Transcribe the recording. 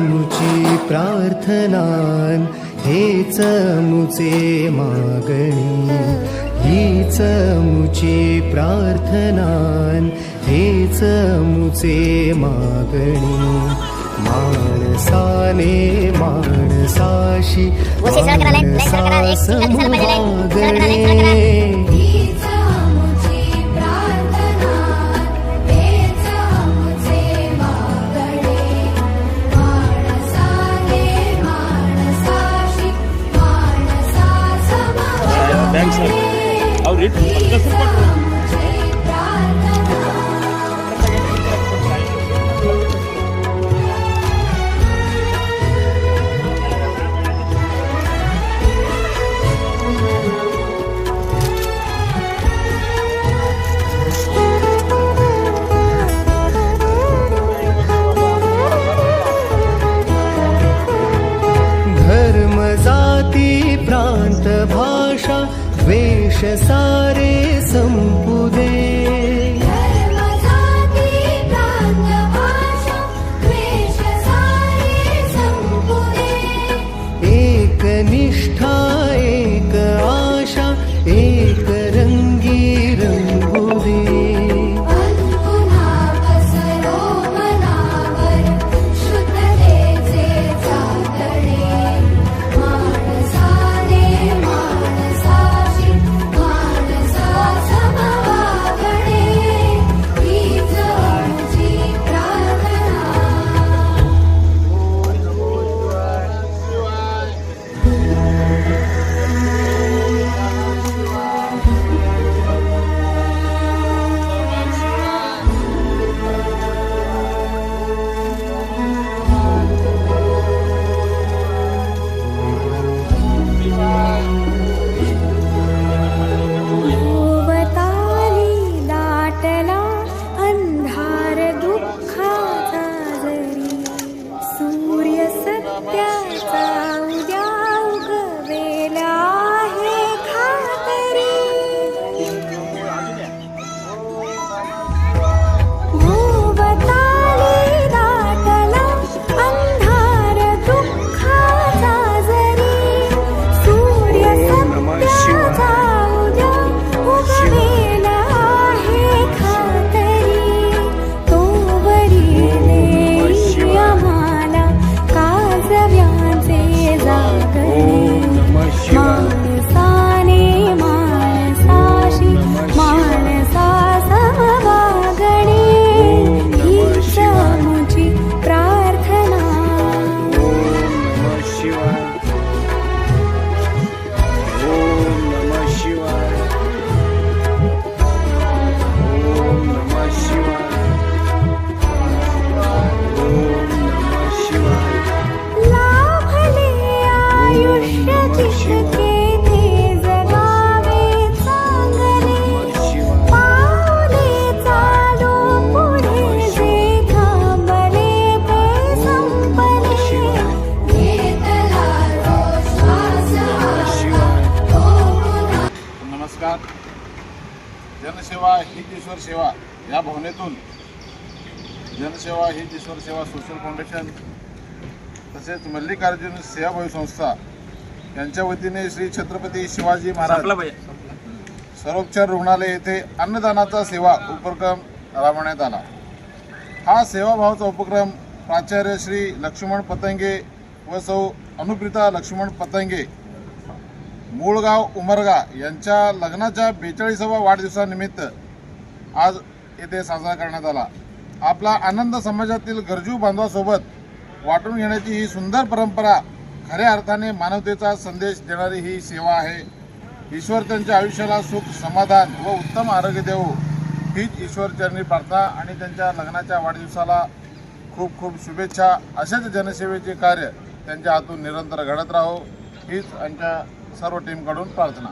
मुची प्रार्थनान हेच मुचे मागणी, हीच मुची प्रार्थनान हेच मुचे मागणी। माणसाने माणसाशी माणसास मागणे, धर्म जाती प्रांत भाषा द्वेष सारे संपू दे, एक निष्ठा एक आशा एक रंगी रंगू दे। जनसेवा हीच ईश्वर सेवा या भावनेतून जनसेवा हीच ईश्वर सेवा सोशल फाउंडेशन तसेच मल्लिकार्जुन सेवाभावी संस्था यांच्या वतीने श्री छत्रपती शिवाजी महाराज सर्वोपचार रुग्णालय येथे अन्नदानाचा सेवा उपक्रम राबवण्यात आला। हा सेवाभावाचा उपक्रम प्राचार्य श्री लक्ष्मण पतंगे व सौ अनुप्रिता लक्ष्मण पतंगे मूळगाव उमरगा यांच्या लग्नाच्या 42व्या वाढदिवसानिमित्त आज येथे साजरा करण्यात आला। आपला आनंद समाजातील गरजू बांधवांसोबत वाटून घेण्याची ही सुंदर परंपरा खऱ्या अर्थाने मानवतेचा संदेश देणारी ही सेवा आहे। ईश्वर त्यांच्या आयुष्याला सुख समाधान व उत्तम आरोग्य देवो हीच ईश्वरचरणी प्रार्थना आणि त्यांच्या लग्नाच्या वाढदिवसाला खूप खूप शुभेच्छा। अशाच जनसेवेचे कार्य त्यांच्या हातून निरंतर घडत राहो हीच आमच्या सर्व टीमकडून प्रार्थना।